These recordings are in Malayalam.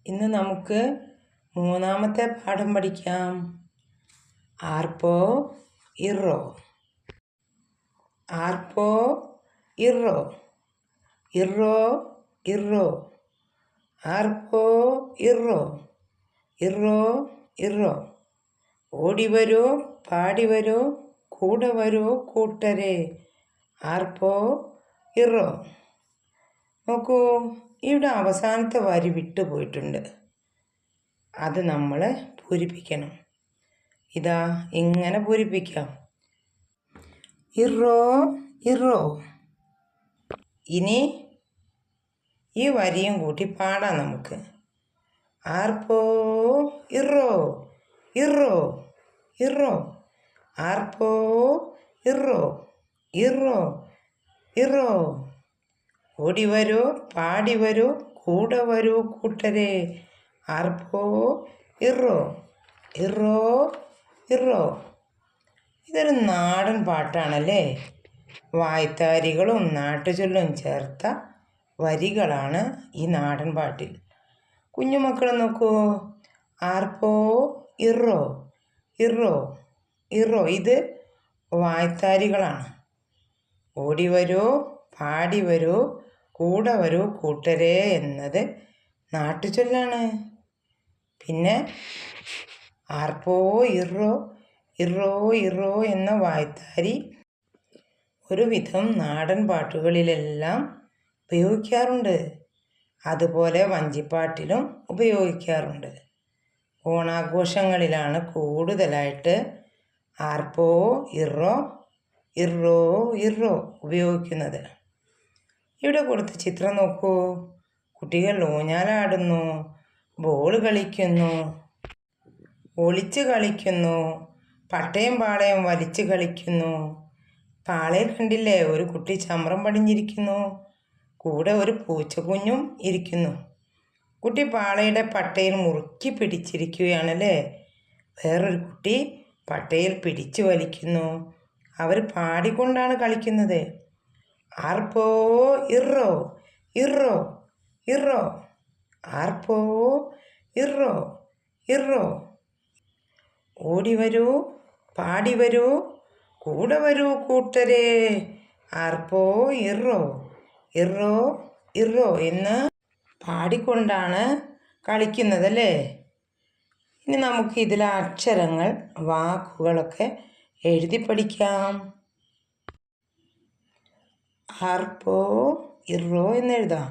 ഇന്ന് നമുക്ക് മൂന്നാമത്തെ പാഠം പഠിക്കാം. ആർപ്പോ ഇറോ. ആർപ്പോ ഇറോ. ഇറോ ഇറോ. ആർപ്പോ ഇറോ. ഇറോ ഇറോ. ഓടിവരൂ പാടിവരൂ കൂടെ വരൂ കൂട്ടരെ. ആർപ്പോ ഇറോ. നോക്കൂ, ഇവിടെ അവസാനത്തെ വരി വിട്ടുപോയിട്ടുണ്ട്. അത് നമ്മൾ പൂരിപ്പിക്കണം. ഇതാ ഇങ്ങനെ പൂരിപ്പിക്കാം. ഇറോ ഇറോ. ഇനി ഈ വരിയും കൂട്ടി പാടാം നമുക്ക്. ആർപ്പോ ഇറോ ഇറോ ഇറോ. ആർപ്പോ ഇറോ ഇറോ ഇറോ. ഓടിവരൂ പാടിവരൂ കൂടെ വരൂ കൂട്ടരെ. ആർപ്പോ ഇറോ ഇറോ ഇറോ. ഇതൊരു നാടൻ പാട്ടാണല്ലേ. വായ്ത്താരികളും നാട്ടുചൊല്ലും ചേർത്ത വരികളാണ് ഈ നാടൻ പാട്ടിൽ. കുഞ്ഞുമക്കൾ നോക്കൂ. ആർപ്പോ ഇറോ ഇറോ ഇറോ. ഇത് വായ്ത്താരികളാണ്. ഓടിവരൂ പാടിവരൂ കൂടെ വരൂ കൂട്ടരെ എന്നത് നാട്ടുചൊല്ലാണ്. പിന്നെ ആർപ്പോ ഇറോ ഇറോ ഇറോ എന്ന വായ്ത്താരി ഒരുവിധം നാടൻ പാട്ടുകളിലെല്ലാം ഉപയോഗിക്കാറുണ്ട്. അതുപോലെ വഞ്ചിപ്പാട്ടിലും ഉപയോഗിക്കാറുണ്ട്. ഓണാഘോഷങ്ങളിലാണ് കൂടുതലായിട്ട് ആർപ്പോ ഇറോ ഇറോ ഇറോ ഉപയോഗിക്കുന്നത്. ഇവിടെ കൊടുത്ത ചിത്രം നോക്കൂ. കുട്ടികൾ ഊഞ്ഞാലാടുന്നു, ബോൾ കളിക്കുന്നു, ഒളിച്ച് കളിക്കുന്നു, പട്ടയം പാളയം വലിച്ച് കളിക്കുന്നു. പാളയിൽ കണ്ടില്ലേ, ഒരു കുട്ടി ചമ്രം പടിഞ്ഞിരിക്കുന്നു. കൂടെ ഒരു പൂച്ചക്കുഞ്ഞും ഇരിക്കുന്നു. കുട്ടി പാളയുടെ പട്ടയിൽ മുറുക്കി പിടിച്ചിരിക്കുകയാണല്ലേ. വേറൊരു കുട്ടി പട്ടയിൽ പിടിച്ചു വലിക്കുന്നു. അവർ പാടിക്കൊണ്ടാണ് കളിക്കുന്നത്. ആർപ്പോ ഇറോ ഇറോ ഇറോ. ആർപ്പോ ഇറോ ഇറോ. ഓടിവരൂ പാടിവരൂ കൂടെ വരൂ കൂട്ടരെ. ആർപ്പോ ഇറോ ഇറോ ഇറോ എന്ന് പാടിക്കൊണ്ടാണ് കളിക്കുന്നതല്ലേ. ഇനി നമുക്ക് ഇതിലെ അക്ഷരങ്ങൾ വാക്കുകളൊക്കെ എഴുതി പഠിക്കാം. ആർപ്പോ ഇറോ എന്നെഴുതാം.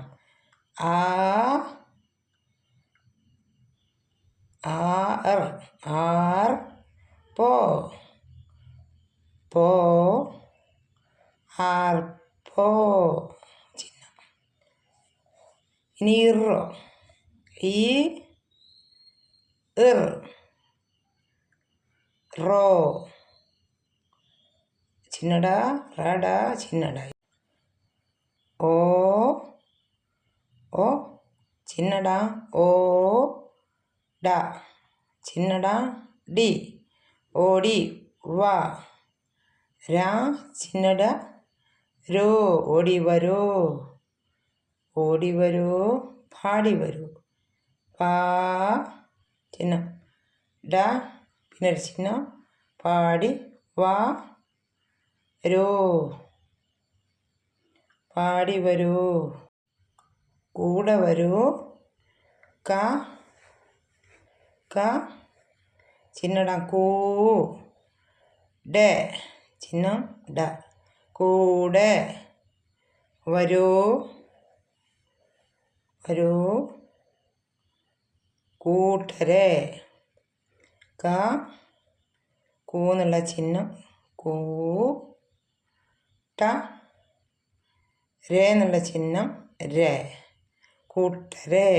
ആർ പോ പോ. ആർപ്പോ ചിഹ്നം. ഇനി ഇറോ. ഇർ റോ ചിന്നട റട ചിന്നട. ഓ ഓ ചിന്നട ഓ ഡ ചിന്നട ഡി. ഓടി വാ. രാ ചിന്നട രോ. ഓടി വരൂ ഓടി വരൂ പാടി വരൂ. പാ ചിഹ്നം ഡ പിന്നെ ഒരു ചിഹ്നം പാടി വാ രോ പാടി വരൂ കൂടെ വരൂ. ക ക ചിഹ്നട കൂ. ഡ ചിഹ്നം ഡ കൂടെ വരൂ വരൂ കൂട്ടരെ. ക കൂന്നുള്ള ചിഹ്നം കൂ. ട രേ എന്നുള്ള ചിഹ്നം രേ കൂട്ടരെ.